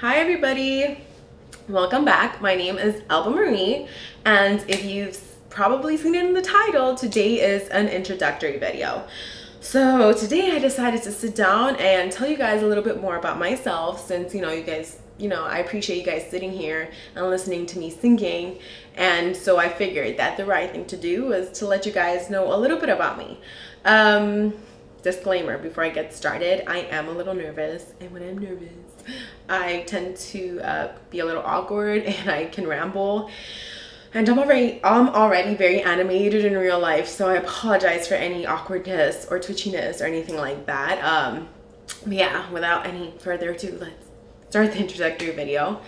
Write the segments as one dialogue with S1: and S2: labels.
S1: Hi everybody, welcome back. My name is Elba Marie, and if you've probably seen it in the title, today is an introductory video. So today I decided to sit down and tell you guys a little bit more about myself, since you guys, I appreciate you guys sitting here and listening to me singing, and so I figured that the right thing to do was to let you guys know a little bit about me. Disclaimer before I get started, I am a little nervous, and when I'm nervous I tend to be a little awkward and I can ramble, and I'm already very animated in real life, so I apologize for any awkwardness or twitchiness or anything like that. Yeah, without any further ado, let's start the introductory video.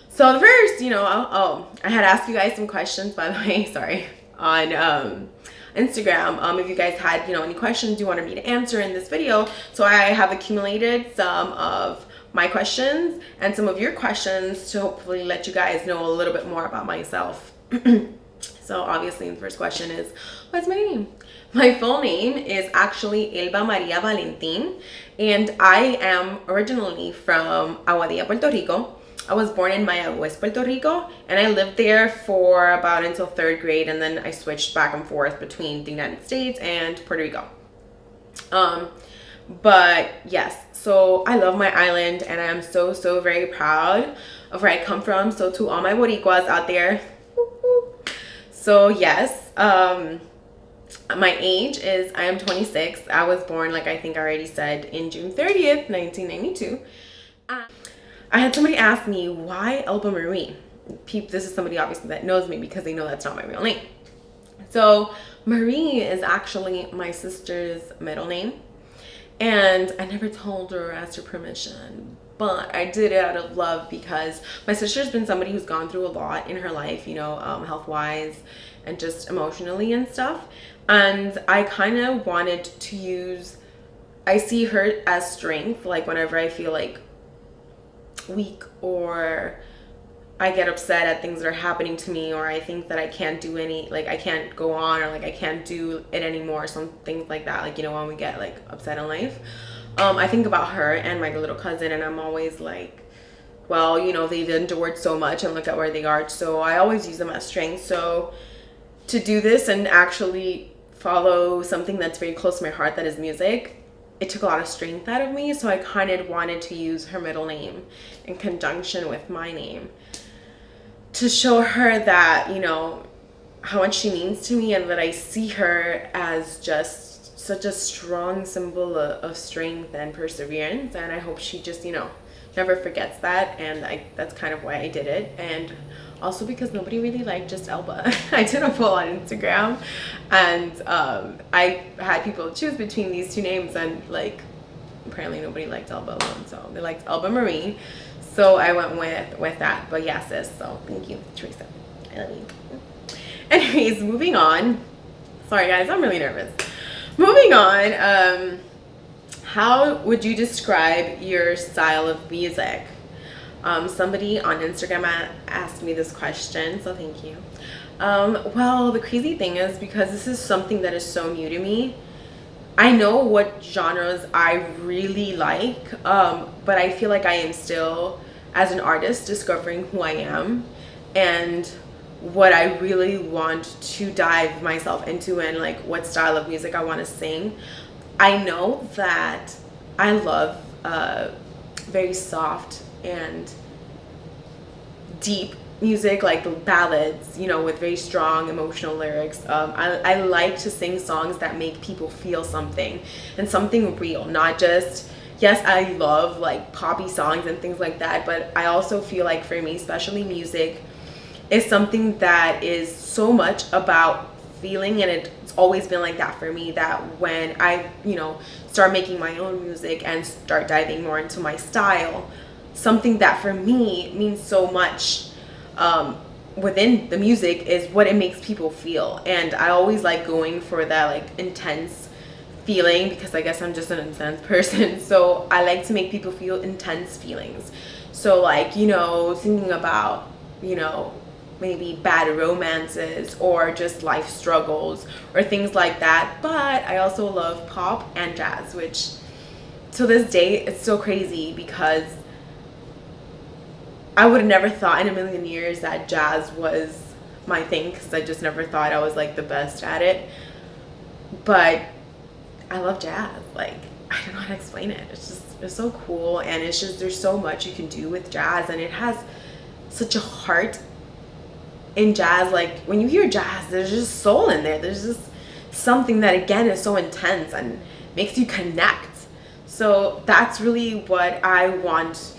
S1: So the first, I had asked you guys some questions, by the way, sorry, on Instagram, if you guys had any questions you wanted me to answer in this video. So I have accumulated some of my questions and some of your questions to hopefully let you guys know a little bit more about myself. So obviously the first question is, what's my name? My full name is actually Elba Maria Valentin, and I am originally from Aguadilla, Puerto Rico. I was born in Mayagüez, Puerto Rico, and I lived there for about until 3rd grade, and then I switched back and forth between the United States and Puerto Rico. But yes, so I love my island, and I am so very proud of where I come from. So to all my Boricuas out there, so yes, my age is, I am 26. I was born, like I think I already said, in June 30th, 1992. I had somebody ask me, why Elba Marie? This is somebody obviously that knows me because they know that's not my real name. So Marie is actually my sister's middle name, and I never told her or asked her permission, but I did it out of love because my sister's been somebody who's gone through a lot in her life, health-wise and just emotionally and stuff. And I kind of wanted to I see her as strength, like whenever I feel like weak or I get upset at things that are happening to me, or I think that I can't do I can't go on, or like I can't do it anymore, some things like that, like when we get like upset in life. I think about her and my little cousin, and I'm always like, well, they've endured so much and look at where they are. So I always use them as strength. So to do this and actually follow something that's very close to my heart, that is music, it took a lot of strength out of me. So I kind of wanted to use her middle name in conjunction with my name to show her that, how much she means to me, and that I see her as just such a strong symbol of strength and perseverance. And I hope she just, never forgets that. And that's kind of why I did it. And also because nobody really liked just Elba. I did a poll on Instagram, and I had people choose between these two names, and like apparently nobody liked Elba alone, so they liked Elba Marie. So I went with that. But yeah, sis, so thank you, Teresa. I love you. Anyways, moving on. Sorry guys, I'm really nervous. Moving on, how would you describe your style of music? Somebody on Instagram asked me this question, so thank you. Well, the crazy thing is, because this is something that is so new to me, I know what genres I really like, but I feel like I am still, as an artist, discovering who I am and what I really want to dive myself into, and like what style of music I want to sing. I know that I love very soft and deep music, like the ballads, with very strong emotional lyrics. I like to sing songs that make people feel something, and something real, not just, yes, I love like poppy songs and things like that, but I also feel like for me, especially music, is something that is so much about feeling, and it's always been like that for me, that when I start making my own music and start diving more into my style, something that for me means so much within the music is what it makes people feel. And I always like going for that like intense feeling, because I guess I'm just an intense person, so I like to make people feel intense feelings. So like thinking about maybe bad romances or just life struggles or things like that. But I also love pop and jazz, which to this day it's so crazy because I would have never thought in a million years that jazz was my thing, because I just never thought I was like the best at it. But I love jazz. Like, I don't know how to explain it. It's so cool, and it's just, there's so much you can do with jazz, and it has such a heart in jazz. Like, when you hear jazz, there's just soul in there. There's just something that, again, is so intense and makes you connect. So that's really what I want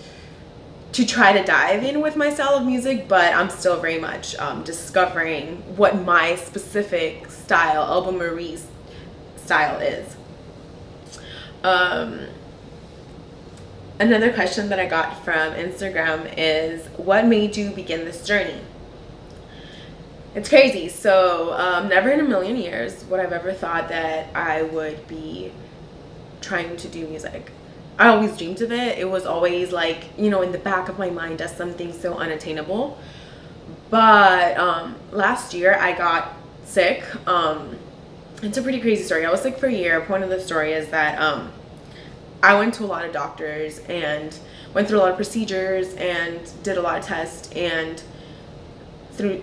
S1: to try to dive in with my style of music, but I'm still very much discovering what my specific style, Elba Marie's style is. Another question that I got from Instagram is, what made you begin this journey? It's crazy. So never in a million years would I've ever thought that I would be trying to do music. I always dreamed of it. It was always like, you know, in the back of my mind as something so unattainable. But last year I got sick. It's a pretty crazy story. I was sick for a year. Point of the story is that I went to a lot of doctors and went through a lot of procedures and did a lot of tests, and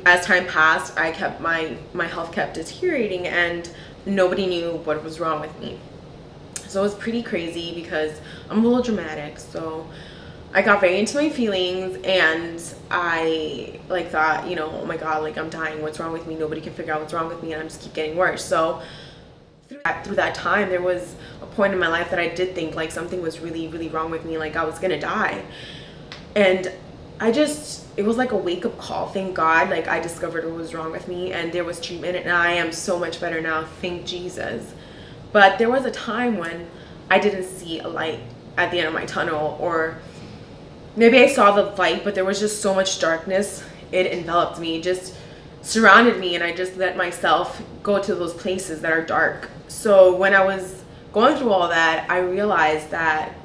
S1: as time passed, I kept my health kept deteriorating, and nobody knew what was wrong with me. So it was pretty crazy because I'm a little dramatic. So I got very into my feelings, and I like thought, you know, oh my God, like I'm dying. What's wrong with me? Nobody can figure out what's wrong with me, and I'm just keep getting worse. So through that time, there was a point in my life that I did think like something was really, really wrong with me. Like I was gonna die. And it was like a wake-up call. Thank God, like I discovered what was wrong with me, and there was treatment, and I am so much better now. Thank Jesus. But there was a time when I didn't see a light at the end of my tunnel, or maybe I saw the light, but there was just so much darkness. It enveloped me, just surrounded me, and I just let myself go to those places that are dark. So when I was going through all that, I realized that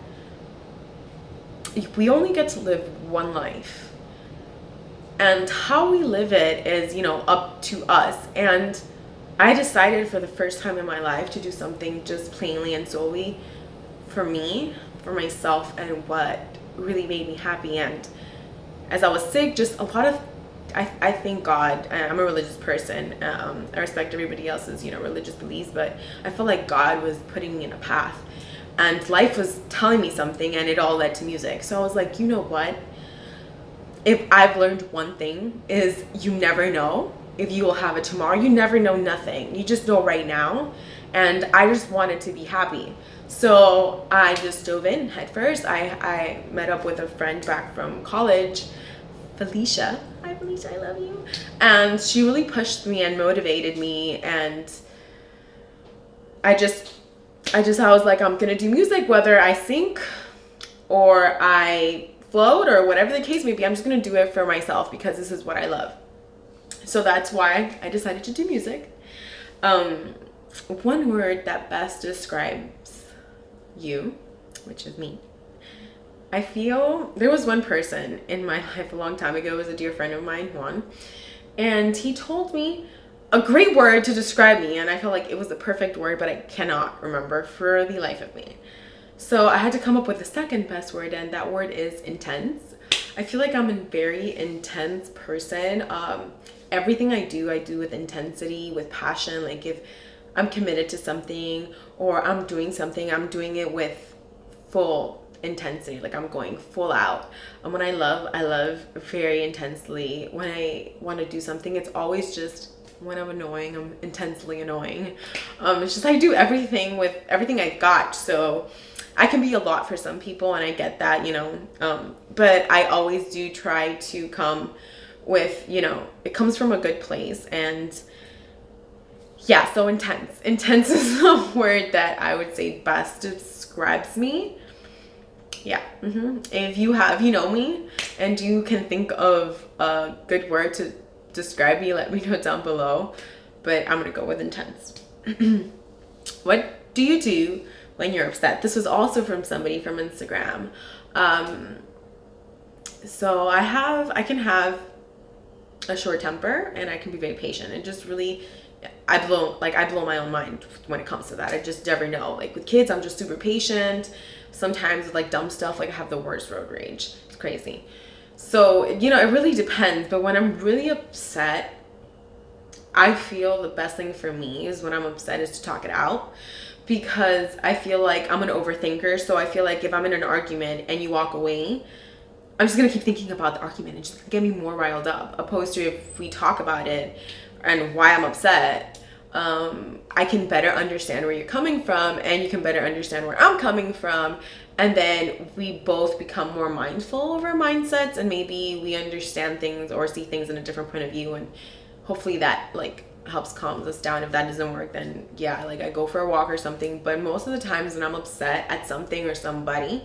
S1: we only get to live one life, and how we live it is, you know, up to us. And I decided for the first time in my life to do something just plainly and solely for me, for myself, and what really made me happy. And as I was sick, just a lot of, I thank God. I'm a religious person. I respect everybody else's, you know, religious beliefs, but I felt like God was putting me in a path, and life was telling me something, and it all led to music. So I was like, you know what? If I've learned one thing, is you never know if you will have it tomorrow. You never know nothing. You just know right now. And I just wanted to be happy. So I just dove in head first. I met up with a friend back from college, Felicia. Hi Felicia, I love you. And she really pushed me and motivated me. And I was like, I'm gonna do music, whether I sing or I float or whatever the case may be. I'm just gonna do it for myself because this is what I love. So that's why I decided to do music. One word that best describes you, which is me. I feel there was one person in my life a long time ago. It was a dear friend of mine, Juan, and he told me a great word to describe me, and I felt like it was the perfect word, but I cannot remember for the life of me. So I had to come up with the second best word, and that word is intense. I feel like I'm a very intense person. Everything I do with intensity, with passion. Like if I'm committed to something or I'm doing something, I'm doing it with full intensity. Like I'm going full out. And when I love very intensely. When I want to do something, it's always just, when I'm annoying, I'm intensely annoying. It's just I do everything with everything I got. So I can be a lot for some people, and I get that, you know. But I always do try to come with, you know, it comes from a good place. And yeah, so intense is the word that I would say best describes me. Yeah. If you know me and you can think of a good word to describe me, let me know down below. But I'm gonna go with intense. What do you do when you're upset? This was also from somebody from Instagram. So I can have a short temper, and I can be very patient. It just really, I blow my own mind when it comes to that. I just never know. Like with kids, I'm just super patient. Sometimes with like dumb stuff, like I have the worst road rage. It's crazy. So, you know, it really depends. But when I'm really upset, I feel the best thing for me is when I'm upset is to talk it out, because I feel like I'm an overthinker. So I feel like if I'm in an argument and you walk away, I'm just gonna keep thinking about the argument and just get me more riled up. Opposed to if we talk about it and why I'm upset, I can better understand where you're coming from, and you can better understand where I'm coming from, and then we both become more mindful of our mindsets, and maybe we understand things or see things in a different point of view, and hopefully that like helps calms us down. If that doesn't work, then yeah, like I go for a walk or something. But most of the times when I'm upset at something or somebody,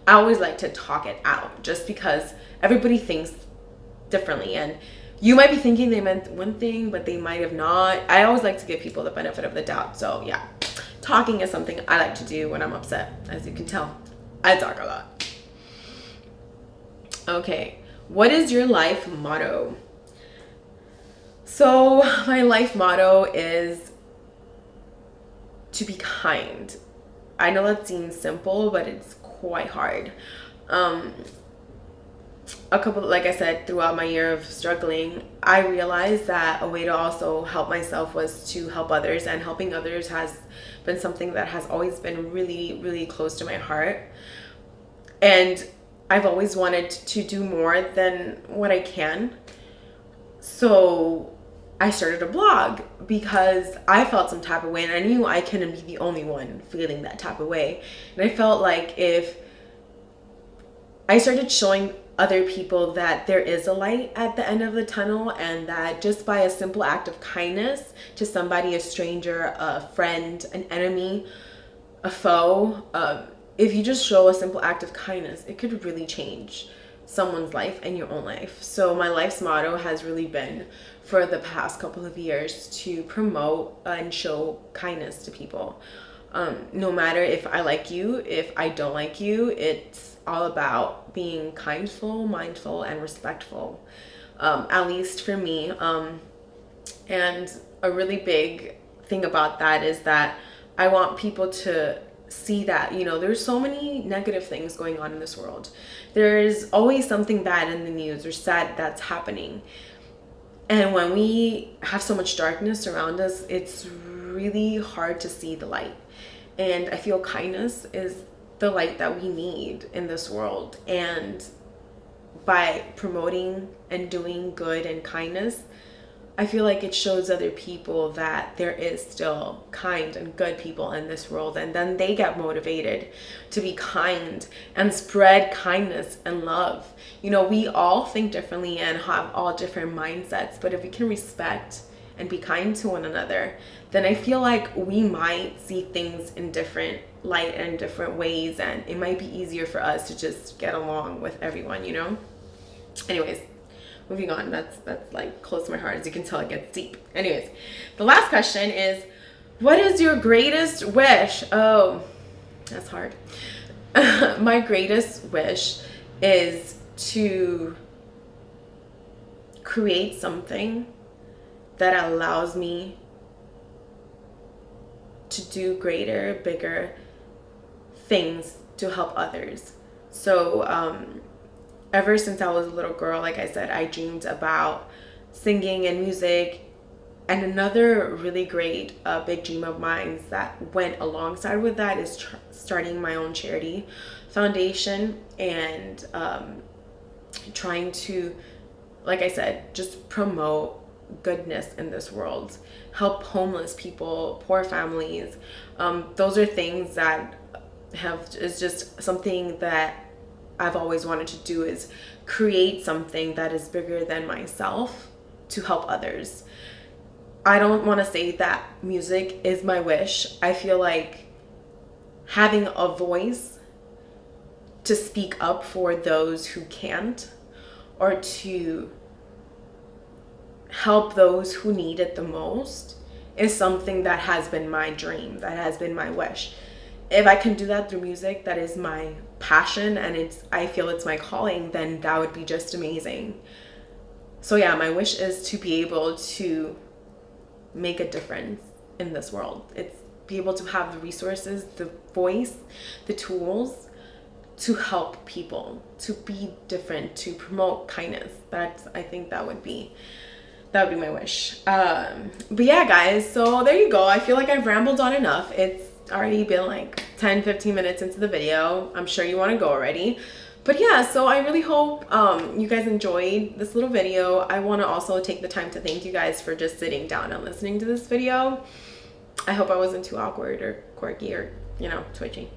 S1: I always like to talk it out, just because everybody thinks differently, and you might be thinking they meant one thing but they might have not. I always like to give people the benefit of the doubt. So yeah, talking is something I like to do when I'm upset. As you can tell, I talk a lot. Okay, what is your life motto? So my life motto is to be kind. I know that seems simple, but it's quite hard. Like I said, throughout my year of struggling, I realized that a way to also help myself was to help others, and helping others has been something that has always been really, really close to my heart. And I've always wanted to do more than what I can. So I started a blog because I felt some type of way, and I knew I couldn't be the only one feeling that type of way. And I felt like if I started showing other people that there is a light at the end of the tunnel, and that just by a simple act of kindness to somebody, a stranger, a friend, an enemy, a foe, if you just show a simple act of kindness, it could really change someone's life and your own life. So my life's motto has really been, for the past couple of years, to promote and show kindness to people. No matter if I like you, if I don't like you, it's all about being kindful, mindful, and respectful, at least for me. And a really big thing about that is that I want people to see that, you know, there's so many negative things going on in this world. There's always something bad in the news or sad that's happening. And when we have so much darkness around us, it's really hard to see the light. And I feel kindness is the light that we need in this world. And by promoting and doing good and kindness, I feel like it shows other people that there is still kind and good people in this world, and then they get motivated to be kind and spread kindness and love. You know, we all think differently and have all different mindsets, but if we can respect and be kind to one another, then I feel like we might see things in different light and different ways, and it might be easier for us to just get along with everyone, you know? Anyways, moving on. That's like close to my heart. As you can tell, it gets deep. Anyways, the last question is, what is your greatest wish? Oh, that's hard. My greatest wish is to create something that allows me to do greater, bigger things to help others. So ever since I was a little girl, like I said, I dreamed about singing and music. And another really great big dream of mine that went alongside with that is starting my own charity foundation, and trying to, like I said, just promote goodness in this world, help homeless people, poor families. Those are things that is just something that I've always wanted to do, is create something that is bigger than myself to help others. I don't want to say that music is my wish. I feel like having a voice to speak up for those who can't, or to help those who need it the most, is something that has been my dream, that has been my wish. If I can do that through music, that is my passion, and I feel it's my calling, then that would be just amazing. So yeah, my wish is to be able to make a difference in this world. It's be able to have the resources, the voice, the tools to help people, to be different, to promote kindness. I think that would be my wish. But yeah, guys, so there you go. I feel like I've rambled on enough. It's already been like 10-15 minutes into the video. I'm sure you want to go already. But yeah, so I really hope you guys enjoyed this little video. I want to also take the time to thank you guys for just sitting down and listening to this video. I hope I wasn't too awkward or quirky or, you know, twitchy.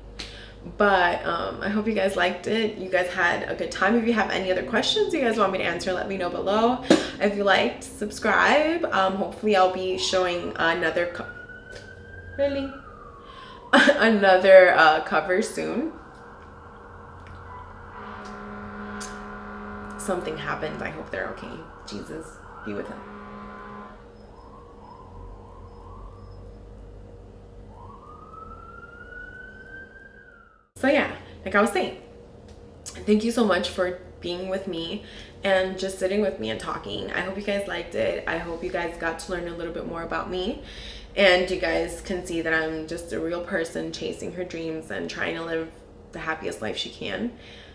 S1: But I hope you guys liked it. You guys had a good time. If you have any other questions you guys want me to answer, let me know below. If you liked, subscribe. Hopefully I'll be showing another cover soon. Something happened. I hope they're okay. Jesus, be with him. So yeah, like I was saying, thank you so much for being with me and just sitting with me and talking. I hope you guys liked it. I hope you guys got to learn a little bit more about me, and you guys can see that I'm just a real person chasing her dreams and trying to live the happiest life she can.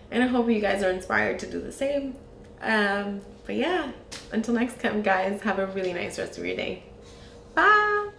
S1: And I hope you guys are inspired to do the same. But yeah, until next time, guys, have a really nice rest of your day. Bye.